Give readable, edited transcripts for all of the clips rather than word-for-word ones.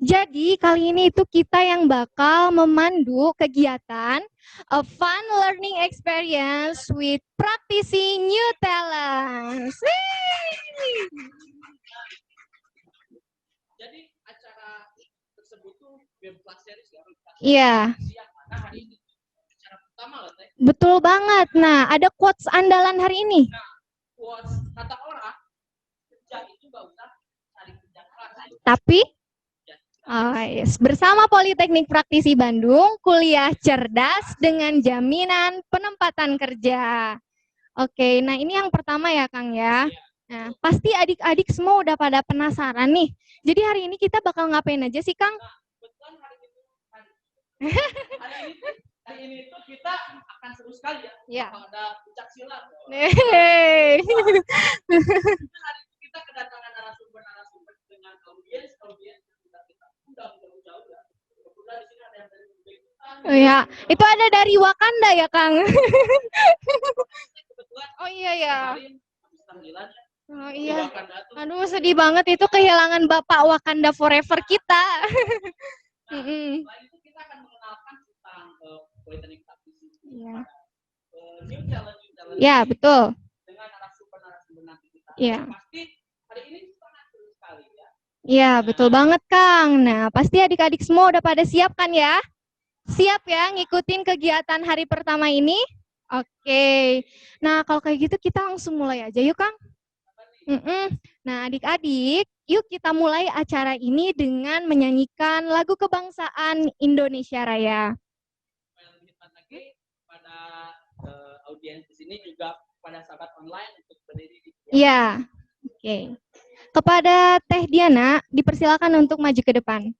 Jadi kali ini itu kita yang bakal memandu kegiatan a fun learning experience with practicing new talents. Jadi acara tersebut tuh Bemplak series ya. Iya. Karena hari ini acara pertama lah teh. Betul banget. Nah, ada quotes andalan hari ini. Nah, quotes kata orang kerja itu gak usah cari kerja keras. Tapi yes. Bersama Politeknik Praktisi Bandung, kuliah cerdas dengan jaminan penempatan kerja. Oke, nah ini yang pertama ya Kang ya. Nah, pasti adik-adik semua udah pada penasaran nih. Jadi hari ini kita bakal ngapain aja sih Kang? Nah, betulan hari ini tuh kita akan seru sekali ya. Ya. Ada puncak silat. Hey. Kita kedatangan narasumber dengan audiens yang sudah kita undang jauh-jauh ya. Kebetulan di sini ada yang dari Uzbekistan. Oh ya, itu ada dari Wakanda ya Kang. Oh iya ya. Oh iya. Aduh sedih banget itu kehilangan Bapak Wakanda Forever kita. Nah, selain itu kita akan mengenalkan tentang Politeknik Praktisi. Iya. New challenge. Ya, betul. Dengan narasumber nanti kita. Iya. Pasti hari ini sangat seru sekali ya. Iya, betul banget Kang. Nah, pasti adik-adik semua udah pada siap kan ya? Siap ya ngikutin kegiatan hari pertama ini? Oke. Nah, kalau kayak gitu kita langsung mulai aja yuk Kang. Nah, adik-adik, yuk kita mulai acara ini dengan menyanyikan lagu kebangsaan Indonesia Raya. Lagi pada audiens di sini juga pada sahabat online untuk berdiri di Iya. Oke. Kepada Teh Diana, dipersilakan untuk maju ke depan.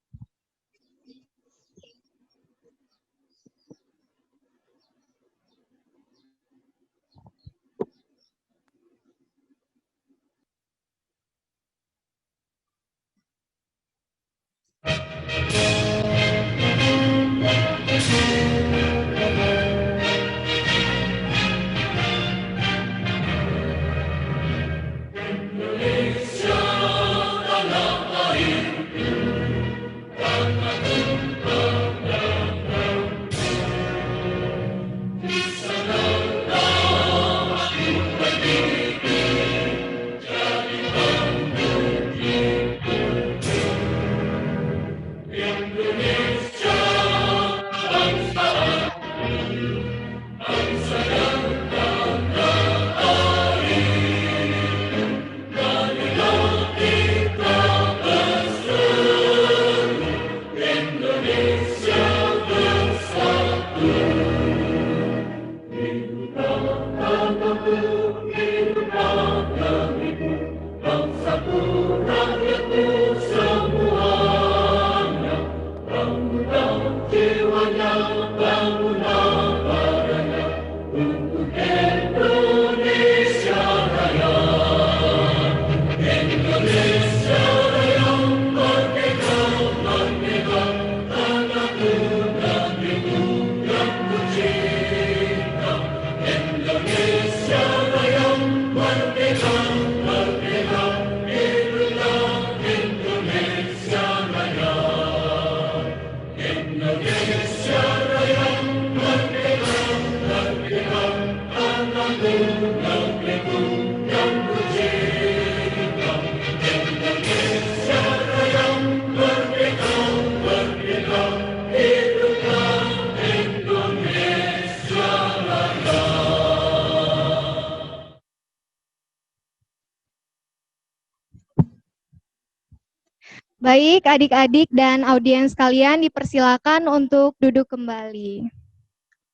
Baik, adik-adik dan audiens kalian dipersilakan untuk duduk kembali.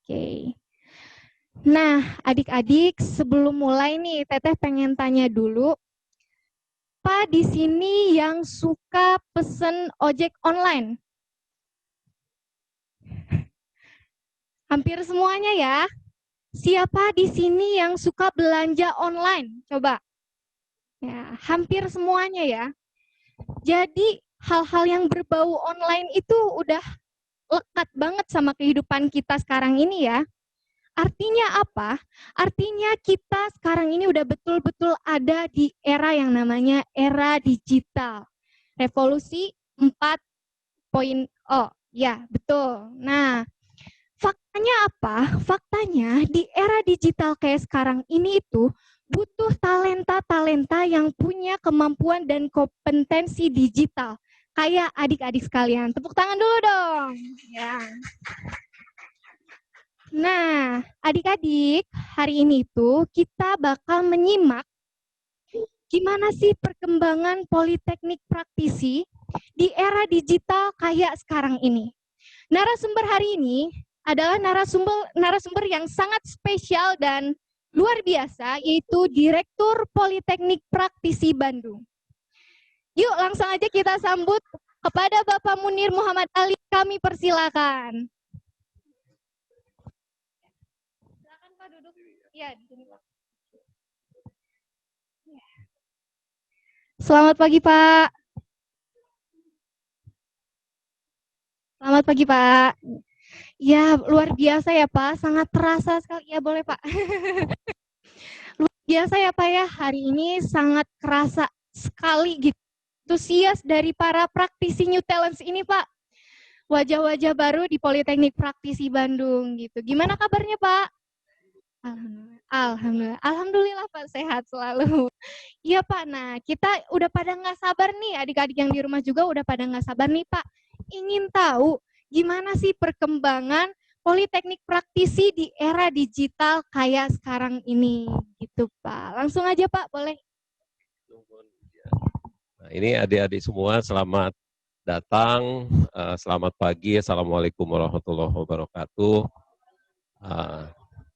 Oke. Nah, adik-adik, sebelum mulai nih, Teteh pengen tanya dulu, apa di sini yang suka pesen ojek online? Hampir semuanya ya. Siapa di sini yang suka belanja online? Coba. Ya, hampir semuanya ya. Jadi hal-hal yang berbau online itu udah lekat banget sama kehidupan kita sekarang ini ya. Artinya apa? Artinya kita sekarang ini udah betul-betul ada di era yang namanya era digital. Revolusi 4.0. 4.0. Ya, betul. Nah, faktanya apa? Faktanya di era digital kayak sekarang ini itu butuh talenta-talenta yang punya kemampuan dan kompetensi digital. Kayak adik-adik sekalian. Tepuk tangan dulu dong. Ya. Nah, adik-adik, hari ini itu kita bakal menyimak gimana sih perkembangan politeknik praktisi di era digital kayak sekarang ini. Narasumber hari ini adalah narasumber yang sangat spesial dan luar biasa, yaitu Direktur Politeknik Praktisi Bandung. Yuk langsung aja kita sambut kepada Bapak Munir Muhammad Ali, kami persilakan. Silakan Pak duduk. Ya, di sini Pak. Selamat pagi Pak. Selamat pagi Pak. Ya, luar biasa ya Pak, sangat terasa sekali. Ya boleh Pak. Luar biasa ya Pak ya, hari ini sangat kerasa sekali gitu. Antusias dari para praktisi New Talents ini Pak. Wajah-wajah baru di Politeknik Praktisi Bandung gitu. Gimana kabarnya Pak? Alhamdulillah. Alhamdulillah Pak, sehat selalu. Iya Pak, nah kita udah pada nggak sabar nih, adik-adik yang di rumah juga udah pada nggak sabar nih Pak. Ingin tahu gimana sih perkembangan politeknik praktisi di era digital kayak sekarang ini gitu Pak. Langsung aja Pak, boleh. Nah, ini adik-adik semua selamat datang, selamat pagi, Assalamualaikum warahmatullahi wabarakatuh.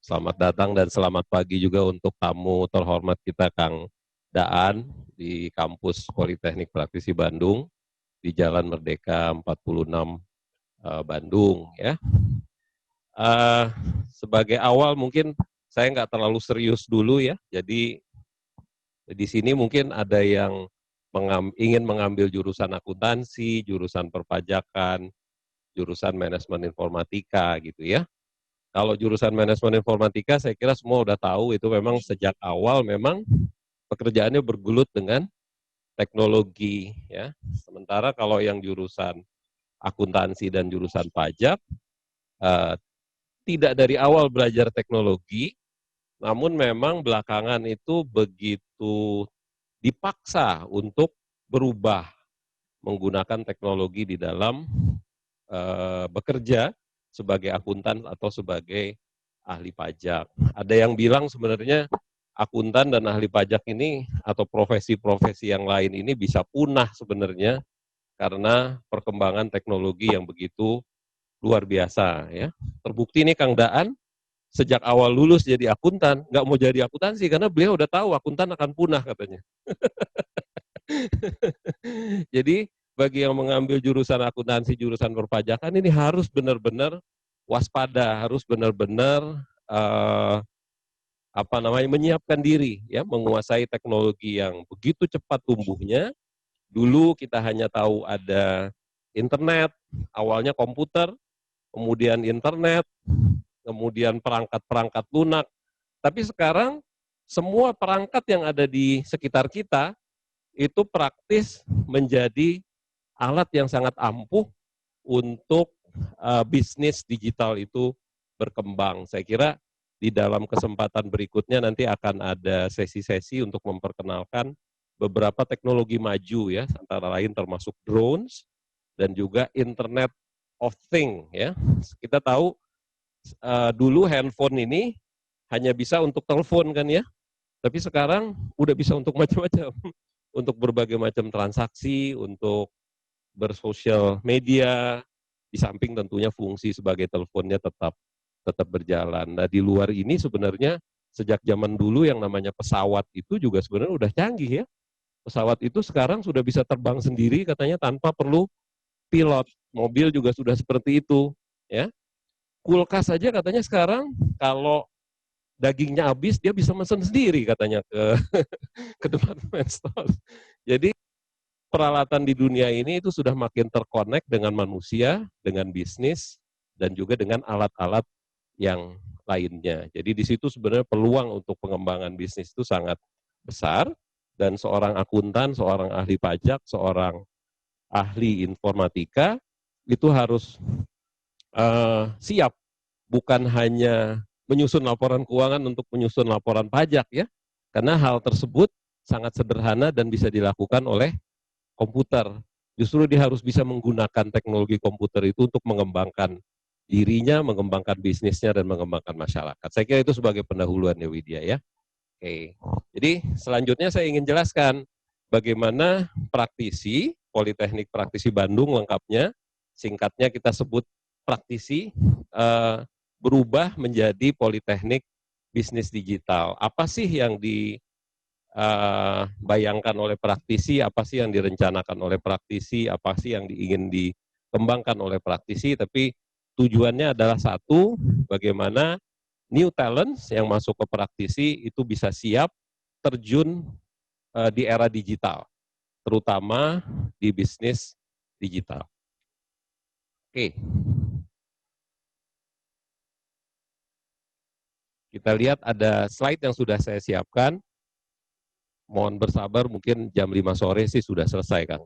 Selamat datang dan selamat pagi juga untuk tamu terhormat kita Kang Daan di kampus Politeknik Praktisi Bandung di Jalan Merdeka 46 Bandung ya. Sebagai awal mungkin saya nggak terlalu serius dulu ya, jadi di sini mungkin ada yang ingin mengambil jurusan akuntansi, jurusan perpajakan, jurusan manajemen informatika gitu ya. Kalau jurusan manajemen informatika saya kira semua udah tahu itu memang sejak awal memang pekerjaannya bergelut dengan teknologi ya. Sementara kalau yang jurusan akuntansi dan jurusan pajak tidak dari awal belajar teknologi, namun memang belakangan itu begitu dipaksa untuk berubah menggunakan teknologi di dalam bekerja sebagai akuntan atau sebagai ahli pajak. Ada yang bilang sebenarnya akuntan dan ahli pajak ini atau profesi-profesi yang lain ini bisa punah sebenarnya karena perkembangan teknologi yang begitu luar biasa ya. Terbukti nih Kang Daan sejak awal lulus jadi akuntan, nggak mau jadi akuntansi karena beliau udah tahu akuntan akan punah katanya. Jadi bagi yang mengambil jurusan akuntansi, jurusan perpajakan ini harus benar-benar waspada, harus benar-benar menyiapkan diri ya, menguasai teknologi yang begitu cepat tumbuhnya. Dulu kita hanya tahu ada internet, awalnya komputer, kemudian internet, kemudian perangkat-perangkat lunak. Tapi sekarang semua perangkat yang ada di sekitar kita itu praktis menjadi alat yang sangat ampuh untuk bisnis digital itu berkembang. Saya kira di dalam kesempatan berikutnya nanti akan ada sesi-sesi untuk memperkenalkan beberapa teknologi maju ya, antara lain termasuk drones dan juga Internet of Things ya. Kita tahu dulu handphone ini hanya bisa untuk telepon kan ya, tapi sekarang udah bisa untuk macam-macam, untuk berbagai macam transaksi, untuk bersosial media, di samping tentunya fungsi sebagai teleponnya tetap berjalan. Nah di luar ini sebenarnya sejak zaman dulu yang namanya pesawat itu juga sebenarnya udah canggih ya. Pesawat itu sekarang sudah bisa terbang sendiri katanya tanpa perlu pilot. Mobil juga sudah seperti itu ya. Kulkas saja katanya sekarang kalau dagingnya habis dia bisa mesen sendiri katanya ke department store. Jadi peralatan di dunia ini itu sudah makin terkonek dengan manusia, dengan bisnis, dan juga dengan alat-alat yang lainnya. Jadi di situ sebenarnya peluang untuk pengembangan bisnis itu sangat besar, dan seorang akuntan, seorang ahli pajak, seorang ahli informatika, itu harus siap, bukan hanya menyusun laporan keuangan untuk menyusun laporan pajak ya, karena hal tersebut sangat sederhana dan bisa dilakukan oleh komputer. Justru dia harus bisa menggunakan teknologi komputer itu untuk mengembangkan dirinya, mengembangkan bisnisnya, dan mengembangkan masyarakat. Saya kira itu sebagai pendahuluan ya Widya ya. Oke, jadi selanjutnya saya ingin jelaskan bagaimana praktisi, Politeknik Praktisi Bandung lengkapnya, singkatnya kita sebut praktisi, berubah menjadi Politeknik Bisnis Digital. Apa sih yang dibayangkan oleh praktisi, apa sih yang direncanakan oleh praktisi, apa sih yang ingin dikembangkan oleh praktisi, tapi tujuannya adalah satu, bagaimana new talents yang masuk ke praktisi itu bisa siap terjun di era digital, terutama di bisnis digital. Oke. Kita lihat ada slide yang sudah saya siapkan. Mohon bersabar, mungkin jam 5 sore sih sudah selesai, Kang.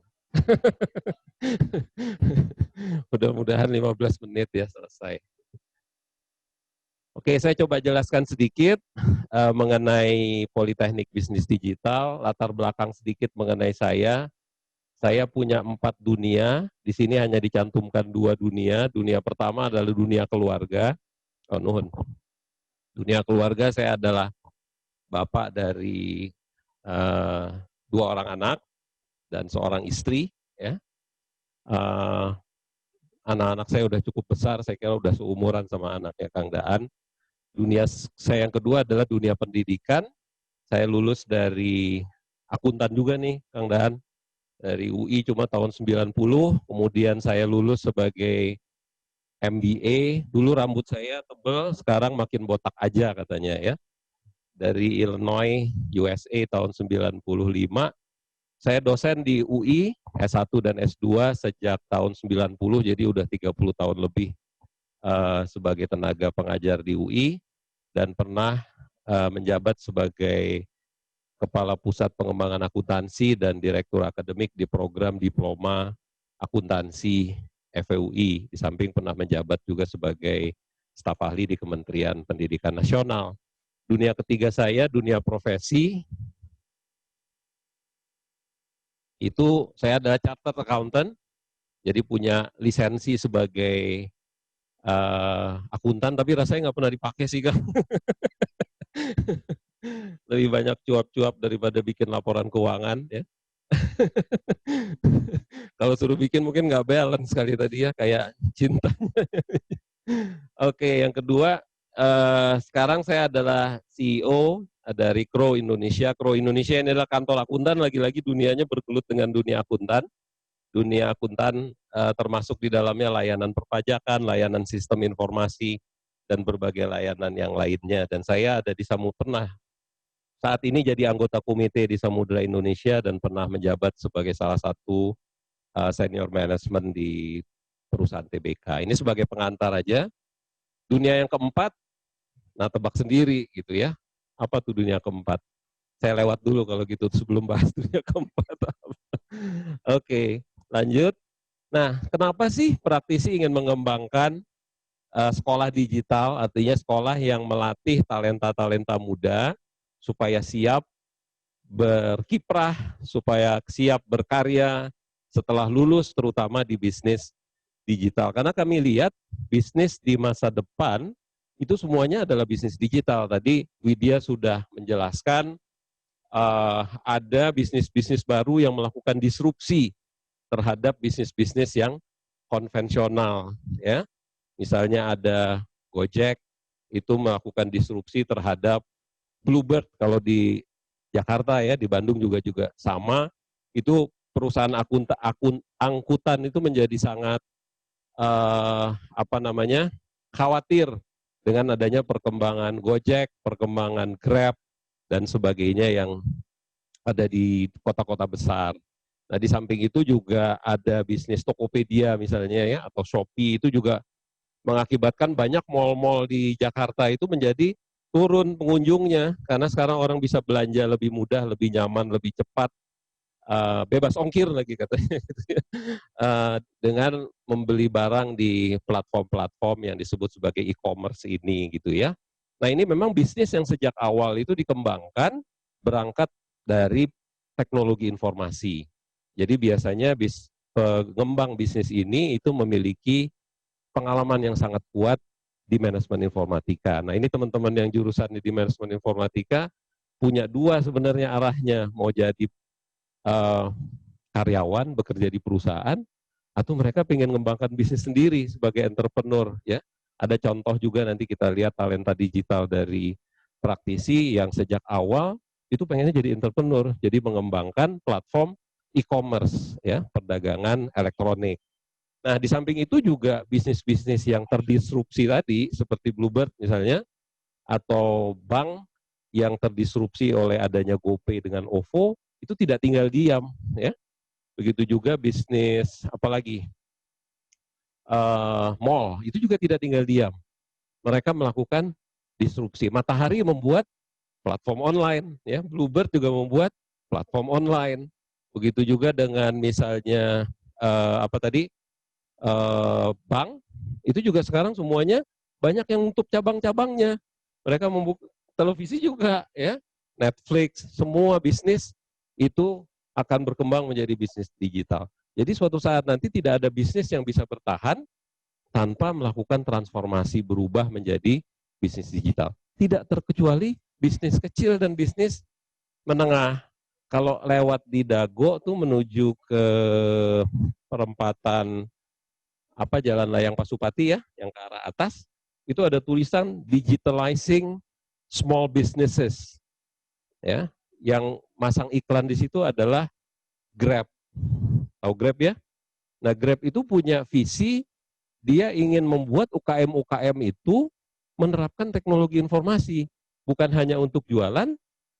Mudah-mudahan 15 menit ya selesai. Oke, saya coba jelaskan sedikit mengenai Politeknik Bisnis Digital, latar belakang sedikit mengenai saya. Saya punya 4 dunia, di sini hanya dicantumkan 2 dunia. Dunia pertama adalah dunia keluarga. Oh, nuhun. Dunia keluarga saya adalah bapak dari 2 orang anak dan seorang istri. Ya. Anak-anak saya udah cukup besar, saya kira udah seumuran sama anaknya Kang Daan. Dunia saya yang kedua adalah dunia pendidikan. Saya lulus dari akuntan juga nih, Kang Daan. Dari UI cuma tahun 90, kemudian saya lulus sebagai MBA. Dulu rambut saya tebal, sekarang makin botak aja katanya ya. Dari Illinois, USA tahun 95. Saya dosen di UI, S1 dan S2 sejak tahun 90, jadi udah 30 tahun lebih sebagai tenaga pengajar di UI. Dan pernah menjabat sebagai Kepala Pusat Pengembangan Akuntansi dan Direktur Akademik di program Diploma Akuntansi FEUI, di samping pernah menjabat juga sebagai staf ahli di Kementerian Pendidikan Nasional. Dunia ketiga saya, dunia profesi, itu saya adalah chartered accountant, jadi punya lisensi sebagai akuntan, tapi rasanya nggak pernah dipakai sih Kang. Lebih banyak cuap-cuap daripada bikin laporan keuangan ya. Kalau suruh bikin mungkin nggak balance sekali tadi ya, kayak cintanya. Oke, yang kedua, sekarang saya adalah CEO dari Crow Indonesia. Crow Indonesia ini adalah kantor akuntan, lagi-lagi dunianya bergelut dengan dunia akuntan. Dunia akuntan termasuk di dalamnya layanan perpajakan, layanan sistem informasi, dan berbagai layanan yang lainnya. Dan saya ada di pernah saat ini jadi anggota komite di Samudra Indonesia dan pernah menjabat sebagai salah satu senior management di perusahaan TBK. Ini sebagai pengantar aja. Dunia yang keempat, nah tebak sendiri gitu ya. Apa tuh dunia keempat? Saya lewat dulu kalau gitu sebelum bahas dunia keempat. Oke, lanjut. Nah, kenapa sih praktisi ingin mengembangkan sekolah digital, artinya sekolah yang melatih talenta-talenta muda supaya siap berkiprah, supaya siap berkarya setelah lulus, terutama di bisnis digital. Karena kami lihat bisnis di masa depan itu semuanya adalah bisnis digital. Tadi Widya sudah menjelaskan ada bisnis-bisnis baru yang melakukan disrupsi terhadap bisnis-bisnis yang konvensional, ya. Misalnya ada Gojek itu melakukan disrupsi terhadap Bluebird kalau di Jakarta ya, di Bandung juga sama. Itu perusahaan angkutan itu menjadi sangat khawatir dengan adanya perkembangan Gojek, perkembangan Grab dan sebagainya yang ada di kota-kota besar. Nah, di samping itu juga ada bisnis Tokopedia misalnya ya, atau Shopee, itu juga mengakibatkan banyak mal-mal di Jakarta itu menjadi turun pengunjungnya, karena sekarang orang bisa belanja lebih mudah, lebih nyaman, lebih cepat, bebas ongkir lagi katanya, dengan membeli barang di platform-platform yang disebut sebagai e-commerce ini gitu ya. Nah ini memang bisnis yang sejak awal itu dikembangkan berangkat dari teknologi informasi. Jadi biasanya pengembang bisnis ini itu memiliki pengalaman yang sangat kuat di manajemen informatika. Nah ini teman-teman yang jurusan di manajemen informatika punya dua sebenarnya arahnya, mau jadi karyawan bekerja di perusahaan atau mereka ingin mengembangkan bisnis sendiri sebagai entrepreneur ya. Ada contoh juga nanti kita lihat talenta digital dari praktisi yang sejak awal itu pengennya jadi entrepreneur, jadi mengembangkan platform e-commerce ya, perdagangan elektronik. Nah, di samping itu juga bisnis-bisnis yang terdisrupsi tadi seperti Bluebird misalnya atau bank yang terdisrupsi oleh adanya GoPay dengan OVO itu tidak tinggal diam ya. Begitu juga bisnis apalagi mall itu juga tidak tinggal diam. Mereka melakukan disrupsi. Matahari membuat platform online, ya. Bluebird juga membuat platform online. Begitu juga dengan misalnya bank itu juga sekarang semuanya banyak yang untuk cabang-cabangnya. Mereka membuka televisi juga, ya. Netflix, semua bisnis itu akan berkembang menjadi bisnis digital. Jadi suatu saat nanti tidak ada bisnis yang bisa bertahan tanpa melakukan transformasi berubah menjadi bisnis digital. Tidak terkecuali bisnis kecil dan bisnis menengah. Kalau lewat di Dago tuh menuju ke perempatan Jalan Layang Pasupati ya, yang ke arah atas, itu ada tulisan digitalizing small businesses. Ya, yang masang iklan di situ adalah Grab. Tahu Grab ya? Nah, Grab itu punya visi, dia ingin membuat UKM-UKM itu menerapkan teknologi informasi, bukan hanya untuk jualan,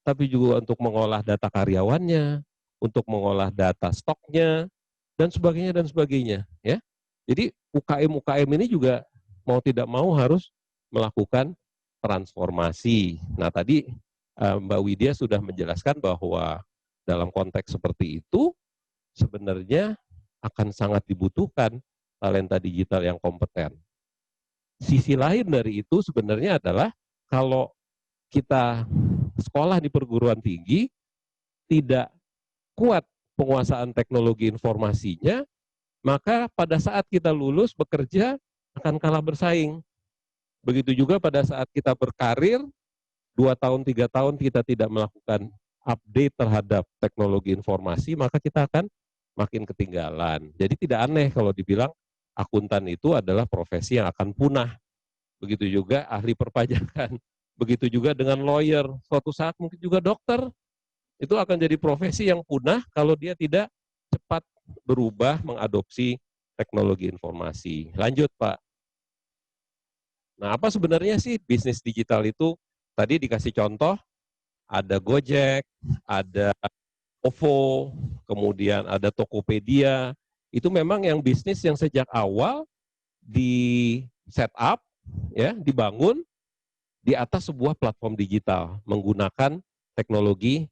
tapi juga untuk mengolah data karyawannya, untuk mengolah data stoknya, dan sebagainya, ya. Jadi UKM-UKM ini juga mau tidak mau harus melakukan transformasi. Nah, tadi Mbak Widya sudah menjelaskan bahwa dalam konteks seperti itu, sebenarnya akan sangat dibutuhkan talenta digital yang kompeten. Sisi lain dari itu sebenarnya adalah kalau kita sekolah di perguruan tinggi tidak kuat penguasaan teknologi informasinya, maka pada saat kita lulus bekerja akan kalah bersaing. Begitu juga pada saat kita berkarir, 2 tahun, 3 tahun kita tidak melakukan update terhadap teknologi informasi, maka kita akan makin ketinggalan. Jadi tidak aneh kalau dibilang akuntan itu adalah profesi yang akan punah. Begitu juga ahli perpajakan. Begitu juga dengan lawyer. Suatu saat mungkin juga dokter. Itu akan jadi profesi yang punah kalau dia tidak cepat berubah mengadopsi teknologi informasi. Lanjut Pak. Nah apa sebenarnya sih bisnis digital itu? Tadi dikasih contoh, ada Gojek, ada OVO, kemudian ada Tokopedia. Itu memang yang bisnis yang sejak awal di set up, ya, dibangun di atas sebuah platform digital menggunakan teknologi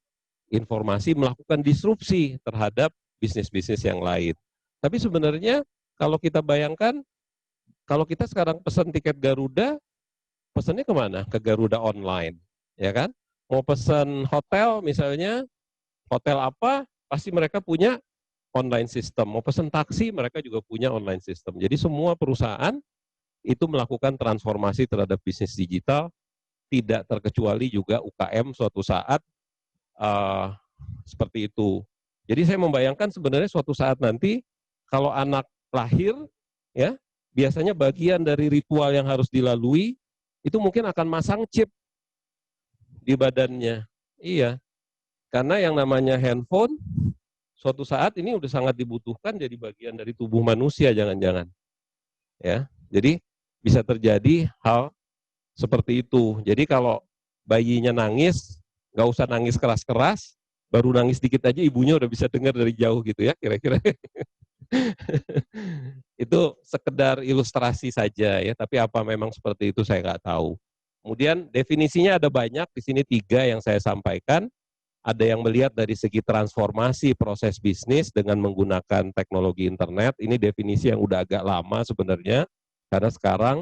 informasi, melakukan disrupsi terhadap bisnis-bisnis yang lain. Tapi sebenarnya kalau kita bayangkan, kalau kita sekarang pesan tiket Garuda, pesannya kemana? Ke Garuda Online, ya kan? Mau pesan hotel misalnya, hotel apa, pasti mereka punya online system. Mau pesan taksi, mereka juga punya online system. Jadi semua perusahaan itu melakukan transformasi terhadap bisnis digital, tidak terkecuali juga UKM suatu saat seperti itu. Jadi saya membayangkan sebenarnya suatu saat nanti kalau anak lahir, ya biasanya bagian dari ritual yang harus dilalui itu mungkin akan masang chip di badannya. Iya, karena yang namanya handphone suatu saat ini udah sangat dibutuhkan jadi bagian dari tubuh manusia, jangan-jangan. Ya, jadi bisa terjadi hal seperti itu. Jadi kalau bayinya nangis, nggak usah nangis keras-keras, baru nangis dikit aja ibunya udah bisa dengar dari jauh gitu ya, kira-kira. Itu sekedar ilustrasi saja ya, tapi apa memang seperti itu saya nggak tahu. Kemudian definisinya ada banyak, di sini 3 yang saya sampaikan. ada yang melihat dari segi transformasi proses bisnis dengan menggunakan teknologi internet. Ini definisi yang udah agak lama sebenarnya, karena sekarang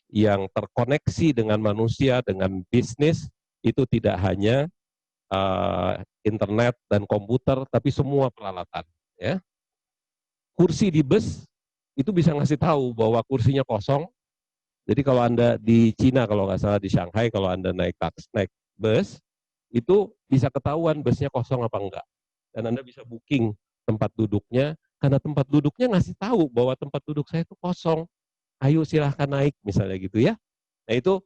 yang terkoneksi dengan manusia, dengan bisnis, itu tidak hanya internet dan komputer, tapi semua peralatan. Ya. Kursi di bus itu bisa ngasih tahu bahwa kursinya kosong. Jadi kalau Anda di Cina, kalau nggak salah di Shanghai, kalau Anda naik bus, itu bisa ketahuan busnya kosong apa enggak. Dan Anda bisa booking tempat duduknya, karena tempat duduknya ngasih tahu bahwa tempat duduk saya itu kosong. Ayo silahkan naik, misalnya gitu ya. Nah itu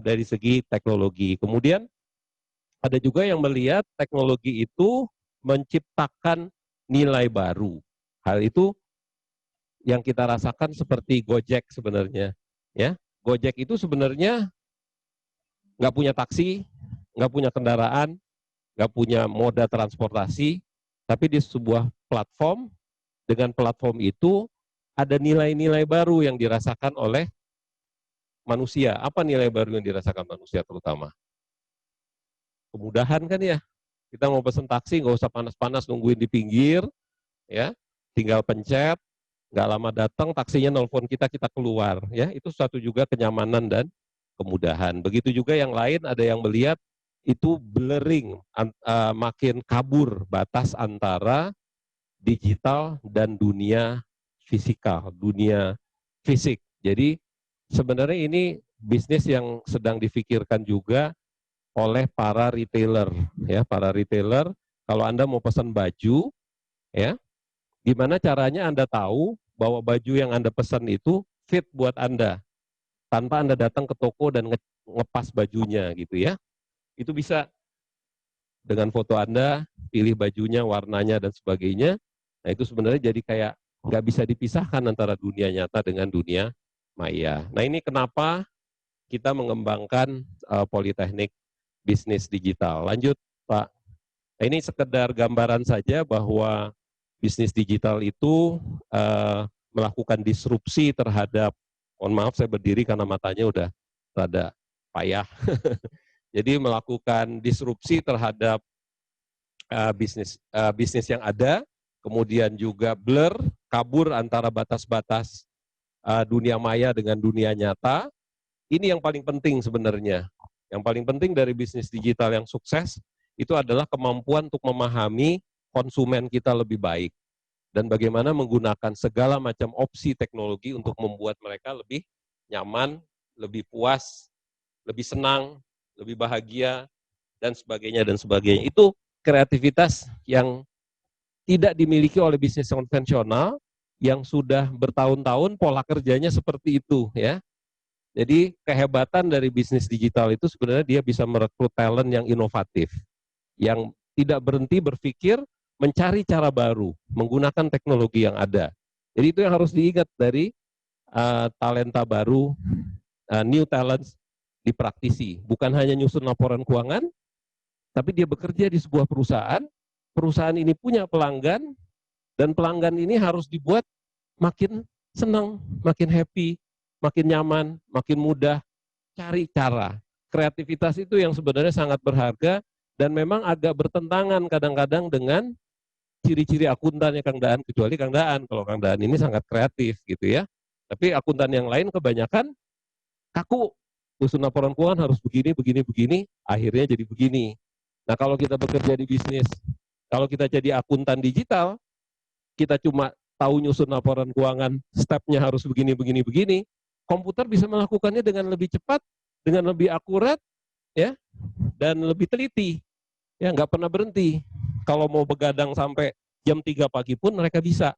dari segi teknologi. Kemudian ada juga yang melihat teknologi itu menciptakan nilai baru. Hal itu yang kita rasakan seperti Gojek sebenarnya. Ya, Gojek itu sebenarnya nggak punya taksi, nggak punya kendaraan, nggak punya moda transportasi, tapi di sebuah platform, dengan platform itu ada nilai-nilai baru yang dirasakan oleh manusia. Apa nilai baru yang dirasakan manusia terutama? Kemudahan kan ya. Kita mau pesen taksi nggak usah panas-panas nungguin di pinggir, ya, tinggal pencet, nggak lama datang, taksinya nelfon kita, kita keluar, ya. Itu suatu juga kenyamanan dan kemudahan. Begitu juga yang lain, ada yang melihat itu blurring, makin kabur batas antara digital dan dunia fisikal, dunia fisik. Jadi sebenarnya ini bisnis yang sedang difikirkan juga oleh para retailer, ya, para retailer. Kalau Anda mau pesan baju, ya, gimana caranya Anda tahu bahwa baju yang Anda pesan itu fit buat Anda, tanpa Anda datang ke toko dan ngepas bajunya gitu ya. Itu bisa dengan foto Anda, pilih bajunya, warnanya, dan sebagainya. Nah itu sebenarnya jadi kayak nggak bisa dipisahkan antara dunia nyata dengan dunia maya. Nah ini kenapa kita mengembangkan Politeknik Bisnis Digital. Lanjut Pak. Nah, ini sekedar gambaran saja bahwa bisnis digital itu melakukan disrupsi terhadap, mohon maaf saya berdiri karena matanya udah rada payah. Jadi melakukan disrupsi terhadap bisnis yang ada, kemudian juga blur, kabur antara batas-batas dunia maya dengan dunia nyata. Ini yang paling penting sebenarnya. Yang paling penting dari bisnis digital yang sukses itu adalah kemampuan untuk memahami konsumen kita lebih baik dan bagaimana menggunakan segala macam opsi teknologi untuk membuat mereka lebih nyaman, lebih puas, lebih senang, lebih bahagia, dan sebagainya, dan sebagainya. Itu kreativitas yang tidak dimiliki oleh bisnis konvensional yang sudah bertahun-tahun pola kerjanya seperti itu, ya. Jadi kehebatan dari bisnis digital itu sebenarnya dia bisa merekrut talent yang inovatif, yang tidak berhenti berpikir mencari cara baru, menggunakan teknologi yang ada. Jadi itu yang harus diingat dari talenta baru, new talents di praktisi. Bukan hanya nyusun laporan keuangan, tapi dia bekerja di sebuah perusahaan, perusahaan ini punya pelanggan, dan pelanggan ini harus dibuat makin senang, makin happy, makin nyaman, makin mudah, cari cara. Kreativitas itu yang sebenarnya sangat berharga dan memang agak bertentangan kadang-kadang dengan ciri-ciri akuntannya Kang Daan, kecuali Kang Daan. Kalau Kang Daan ini sangat kreatif gitu ya. Tapi akuntan yang lain kebanyakan kaku. Usun laporan keuangan harus begini, begini, begini, akhirnya jadi begini. Nah kalau kita bekerja di bisnis, kalau kita jadi akuntan digital, kita cuma tahu nyusun laporan keuangan, stepnya harus begini, begini, begini, komputer bisa melakukannya dengan lebih cepat, dengan lebih akurat, ya, dan lebih teliti, ya, nggak pernah berhenti. Kalau mau begadang sampai jam 3 pagi pun mereka bisa,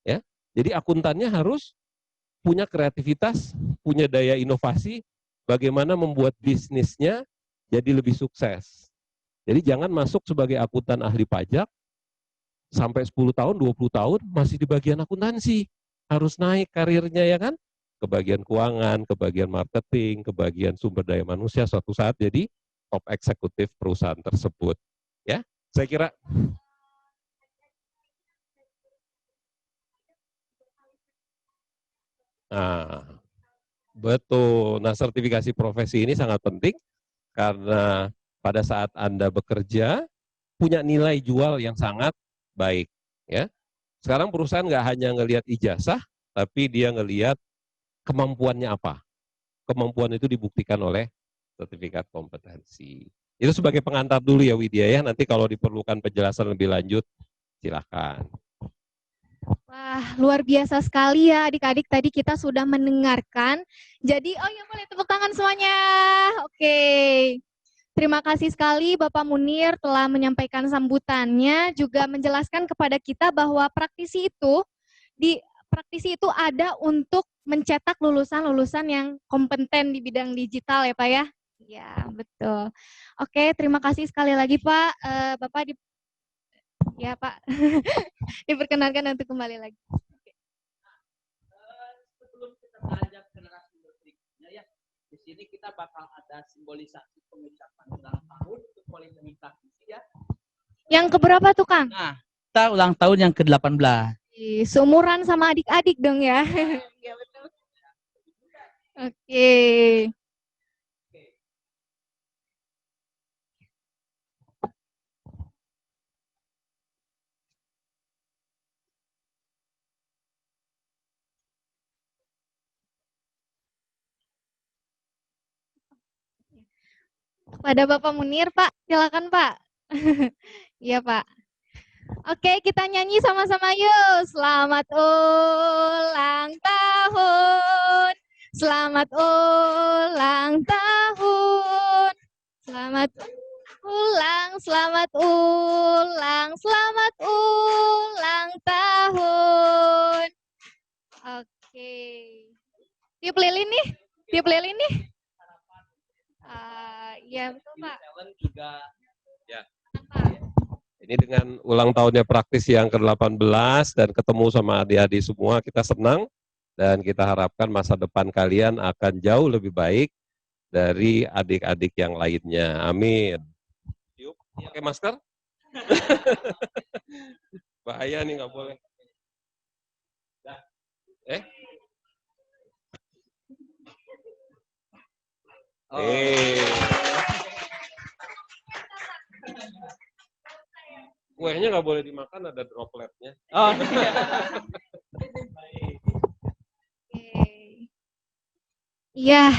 ya. Jadi akuntannya harus punya kreativitas, punya daya inovasi, bagaimana membuat bisnisnya jadi lebih sukses. Jadi jangan masuk sebagai akuntan ahli pajak sampai 10 tahun, 20 tahun masih di bagian akuntansi. Harus naik karirnya ya kan? Ke bagian keuangan, ke bagian marketing, ke bagian sumber daya manusia, suatu saat jadi top eksekutif perusahaan tersebut. Ya, saya kira nah, betul. Nah, sertifikasi profesi ini sangat penting karena pada saat Anda bekerja, punya nilai jual yang sangat baik. Ya, sekarang perusahaan nggak hanya ngelihat ijazah, tapi dia ngelihat kemampuannya apa. Kemampuan itu dibuktikan oleh sertifikat kompetensi. Itu sebagai pengantar dulu ya Widya ya. Nanti kalau diperlukan penjelasan lebih lanjut, silakan. Wah, luar biasa sekali ya adik-adik, tadi kita sudah mendengarkan. Jadi, oh ya boleh tepuk tangan semuanya. Oke. Terima kasih sekali Bapak Munir telah menyampaikan sambutannya, juga menjelaskan kepada kita bahwa praktisi itu ada untuk mencetak lulusan-lulusan yang kompeten di bidang digital ya Pak ya. Ya, betul. Oke, terima kasih sekali lagi Pak. Bapak ya Pak, diperkenankan untuk kembali lagi. Sebelum kita beranjak ke narasumber berikutnya ya, di sini kita bakal ada simbolisasi pengucapan ulang tahun untuk Politeknik Praktisi ya. Yang keberapa tuh Kang? Nah, kita ulang tahun yang ke-18. Seumuran sama adik-adik dong ya. Iya betul. Oke. Pada Bapak Munir, Pak. Silakan, Pak. Iya, Pak. Oke, kita nyanyi sama-sama yuk. Selamat ulang tahun. Selamat ulang tahun. Selamat ulang, selamat ulang, selamat ulang tahun. Oke. Tiup lilin nih. Tiup lilin nih. Iya betul Pak. Juga ya. Apa? Ini dengan ulang tahunnya praktisi yang ke-18 dan ketemu sama adik-adik semua, kita senang dan kita harapkan masa depan kalian akan jauh lebih baik dari adik-adik yang lainnya. Amin. Yuk, pakai masker. Bahaya nih, nggak boleh. Kuehnya nggak boleh dimakan, ada dropletnya. oh, Iya.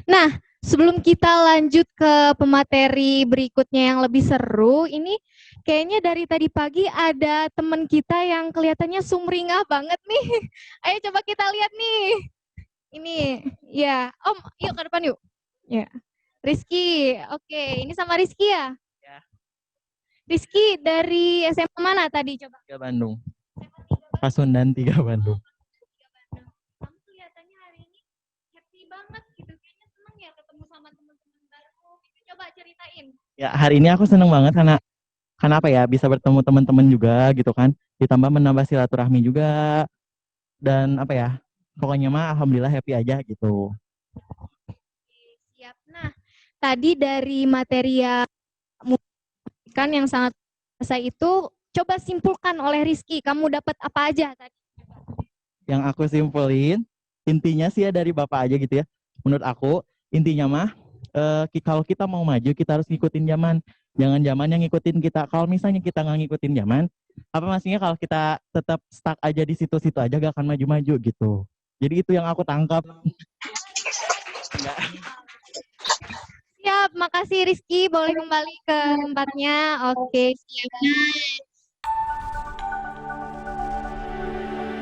Nah, sebelum kita lanjut ke pemateri berikutnya yang lebih seru, ini kayaknya dari tadi pagi ada teman kita yang kelihatannya sumringah banget nih. Ayo coba kita lihat nih. Ini, ya. Om, yuk ke depan yuk. Ya. Rizky, oke. Ini sama Rizky ya? Ya. Rizky dari SMA mana tadi coba? 3 Bandung. Pasundan 3 Bandung. Kamu kelihatannya hari ini happy banget gitu. Kayaknya seneng ya ketemu sama teman-teman baru. Coba ceritain. Ya, hari ini aku seneng banget karena apa ya, bisa bertemu teman-teman juga gitu kan. Ditambah menambah silaturahmi juga. Dan apa ya, pokoknya mah alhamdulillah happy aja gitu. Siap. Nah, tadi dari materi yang sangat biasa itu, coba simpulkan oleh Rizky, kamu dapat apa aja tadi? Yang aku simpulin, intinya sih ya dari Bapak aja gitu ya. Menurut aku, intinya mah, kalau kita mau maju, kita harus ngikutin zaman. Jangan zaman yang ngikutin kita. Kalau misalnya kita nggak ngikutin zaman, apa maksudnya kalau kita tetap stuck aja di situ-situ aja gak akan maju-maju gitu. Jadi itu yang aku tangkap. Siap, makasih Rizky. Boleh kembali ke tempatnya. Oke, siap.